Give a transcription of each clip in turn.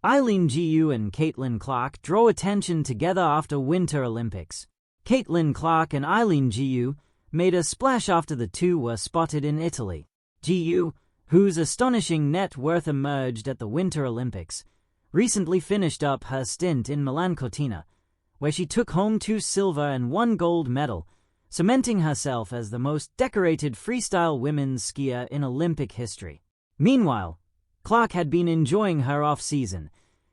Eileen Gu and Caitlin Clark draw attention together after Winter Olympics. Caitlin Clark and Eileen Gu made a splash after the two were spotted in Italy. Gu, whose astonishing net worth emerged at the Winter Olympics, recently finished up her stint in Milan Cortina, where she took home 2 silver and 1 gold medal, cementing herself as the most decorated freestyle women's skier in Olympic history. Meanwhile, Clark had been enjoying her off-season,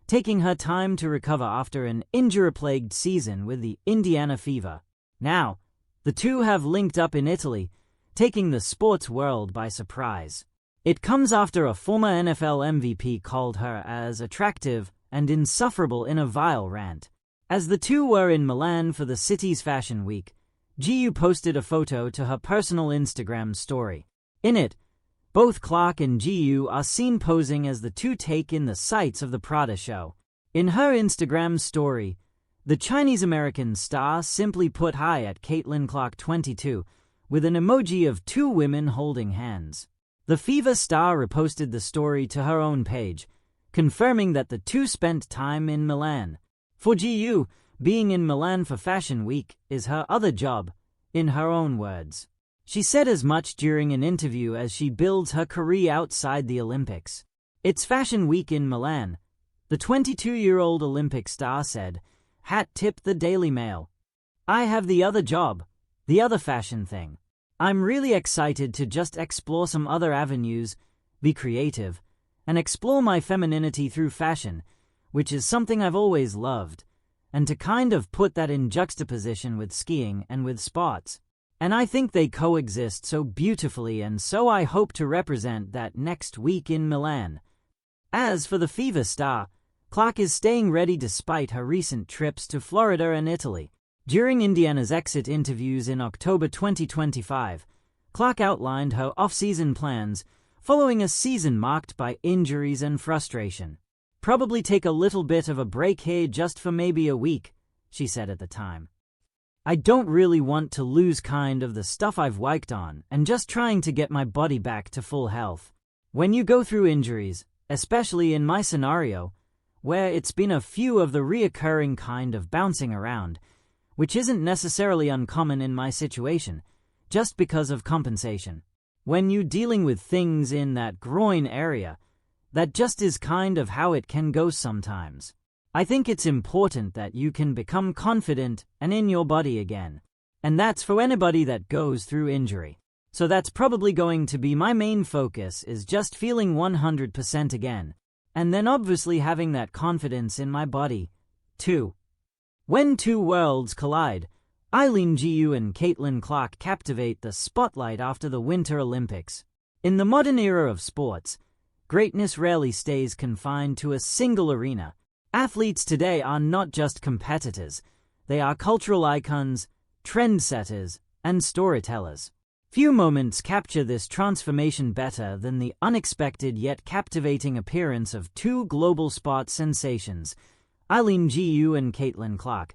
taking her time to recover after an injury-plagued season with the Indiana fever. Now, the two have linked up in Italy, taking the sports world by surprise. It comes after a former NFL MVP called her as attractive and insufferable in a vile rant. As the two were in Milan for the city's fashion week, Gu posted a photo to her personal Instagram story. In it, both Clark and Gu are seen posing as the two take in the sights of the Prada show. In her Instagram story, the Chinese-American star simply put hi at Caitlin Clark 22 with an emoji of 2 women holding hands. The Fever star reposted the story to her own page, confirming that the two spent time in Milan. For Gu, being in Milan for Fashion Week is her other job, in her own words. She said as much during an interview as she builds her career outside the Olympics. It's Fashion Week in Milan, the 22-year-old Olympic star said, hat tip the Daily Mail. I have the other job, the other fashion thing. I'm really excited to just explore some other avenues, be creative, and explore my femininity through fashion, which is something I've always loved, and to kind of put that in juxtaposition with skiing and with sports. And I think they coexist so beautifully, and so I hope to represent that next week in Milan. As for the Fever star, Clark is staying ready despite her recent trips to Florida and Italy. During Indiana's exit interviews in October 2025, Clark outlined her off-season plans following a season marked by injuries and frustration. Probably take a little bit of a break here just for maybe a week, she said at the time. I don't really want to lose kind of the stuff I've worked on and just trying to get my body back to full health. When you go through injuries, especially in my scenario, where it's been a few of the reoccurring kind of bouncing around, which isn't necessarily uncommon in my situation, just because of compensation. When you're dealing with things in that groin area, that just is kind of how it can go sometimes. I think it's important that you can become confident and in your body again. And that's for anybody that goes through injury. So that's probably going to be my main focus, is just feeling 100% again. And then obviously having that confidence in my body, too. When two worlds collide, Eileen Gu and Caitlin Clark captivate the spotlight after the Winter Olympics. In the modern era of sports, greatness rarely stays confined to a single arena. Athletes today are not just competitors, they are cultural icons, trendsetters, and storytellers. Few moments capture this transformation better than the unexpected yet captivating appearance of two global sports sensations, Eileen Gu and Caitlin Clark,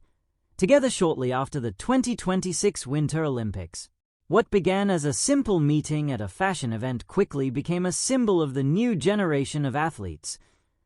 together shortly after the 2026 Winter Olympics. What began as a simple meeting at a fashion event quickly became a symbol of the new generation of athletes,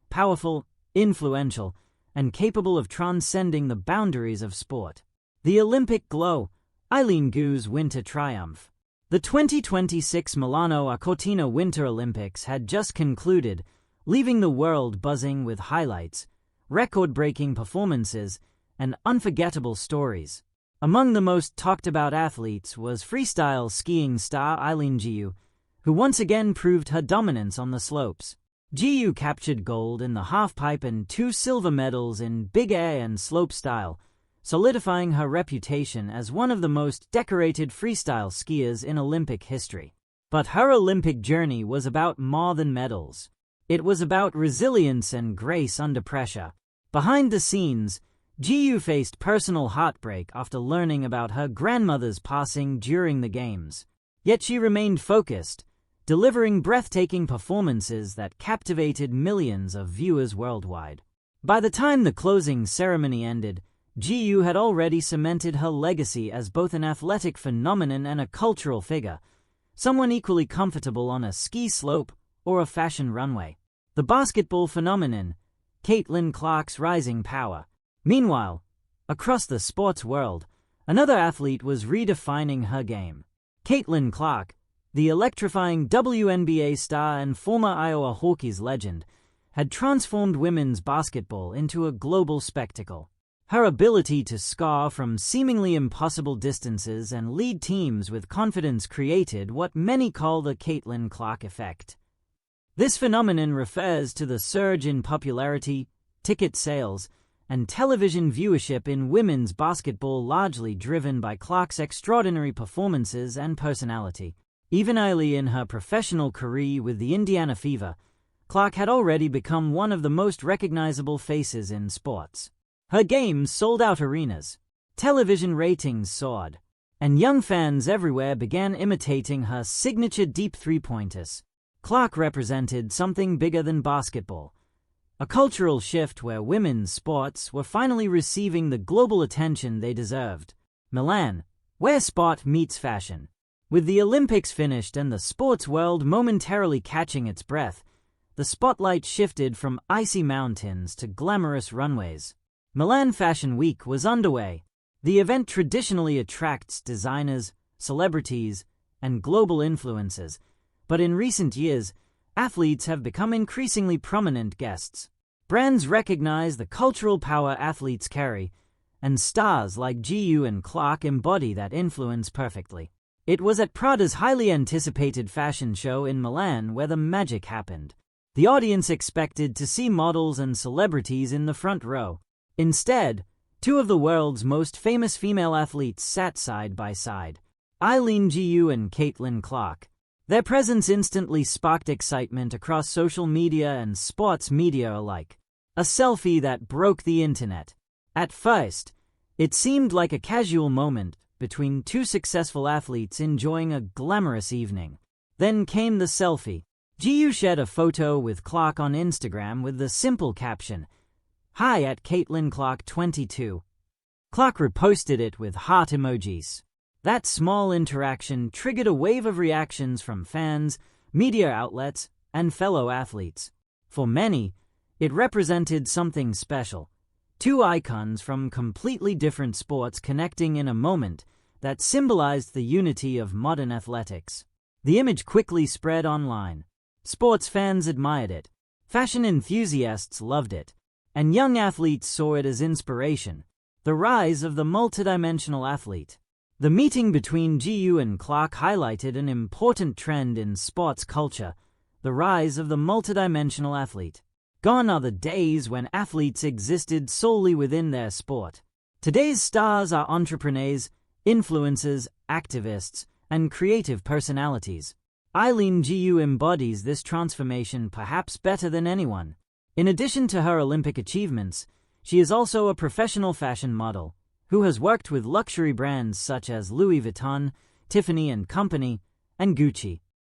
powerful, influential, and capable of transcending the boundaries of sport. The Olympic glow, Eileen Gu's winter triumph. The 2026 Milano Cortina Winter Olympics had just concluded, leaving the world buzzing with highlights, record-breaking performances, and unforgettable stories. Among the most talked-about athletes was freestyle skiing star Eileen Gu, who once again proved her dominance on the slopes. Gu captured gold in the halfpipe and 2 silver medals in big air and slopestyle, solidifying her reputation as one of the most decorated freestyle skiers in Olympic history. But her Olympic journey was about more than medals. It was about resilience and grace under pressure. Behind the scenes, Gu faced personal heartbreak after learning about her grandmother's passing during the Games. Yet she remained focused, delivering breathtaking performances that captivated millions of viewers worldwide. By the time the closing ceremony ended, Gu had already cemented her legacy as both an athletic phenomenon and a cultural figure, someone equally comfortable on a ski slope or a fashion runway. The basketball phenomenon, Caitlin Clark's rising power. Meanwhile, across the sports world, another athlete was redefining her game. Caitlin Clark, the electrifying WNBA star and former Iowa Hawkeyes legend, had transformed women's basketball into a global spectacle. Her ability to score from seemingly impossible distances and lead teams with confidence created what many call the Caitlin Clark effect. This phenomenon refers to the surge in popularity, ticket sales, and television viewership in women's basketball, largely driven by Clark's extraordinary performances and personality. Even early in her professional career with the Indiana Fever, Clark had already become one of the most recognizable faces in sports. Her games sold out arenas, television ratings soared, and young fans everywhere began imitating her signature deep three-pointers. Clark represented something bigger than basketball, a cultural shift where women's sports were finally receiving the global attention they deserved. Milan, where sport meets fashion. With the Olympics finished and the sports world momentarily catching its breath, the spotlight shifted from icy mountains to glamorous runways. Milan Fashion Week was underway. The event traditionally attracts designers, celebrities, and global influencers, but in recent years, athletes have become increasingly prominent guests. Brands recognize the cultural power athletes carry, and stars like GU and Clark embody that influence perfectly. It was at Prada's highly anticipated fashion show in Milan where the magic happened. The audience expected to see models and celebrities in the front row. Instead, two of the world's most famous female athletes sat side by side, Eileen GU and Caitlin Clark. Their presence instantly sparked excitement across social media and sports media alike. A selfie that broke the internet. At first, it seemed like a casual moment between two successful athletes enjoying a glamorous evening. Then came the selfie. GU shared a photo with Clark on Instagram with the simple caption, "Hi at Caitlin Clark 22. Clark reposted it with heart emojis. That small interaction triggered a wave of reactions from fans, media outlets, and fellow athletes. For many, it represented something special. Two icons from completely different sports connecting in a moment that symbolized the unity of modern athletics. The image quickly spread online. Sports fans admired it, fashion enthusiasts loved it, and young athletes saw it as inspiration. The rise of the multidimensional athlete. The meeting between GU and Clark highlighted an important trend in sports culture, the rise of the multidimensional athlete. Gone are the days when athletes existed solely within their sport. Today's stars are entrepreneurs, influencers, activists, and creative personalities. Eileen GU embodies this transformation perhaps better than anyone. In addition to her Olympic achievements, she is also a professional fashion model who has worked with luxury brands such as Louis Vuitton, Tiffany & Company, and Gucci.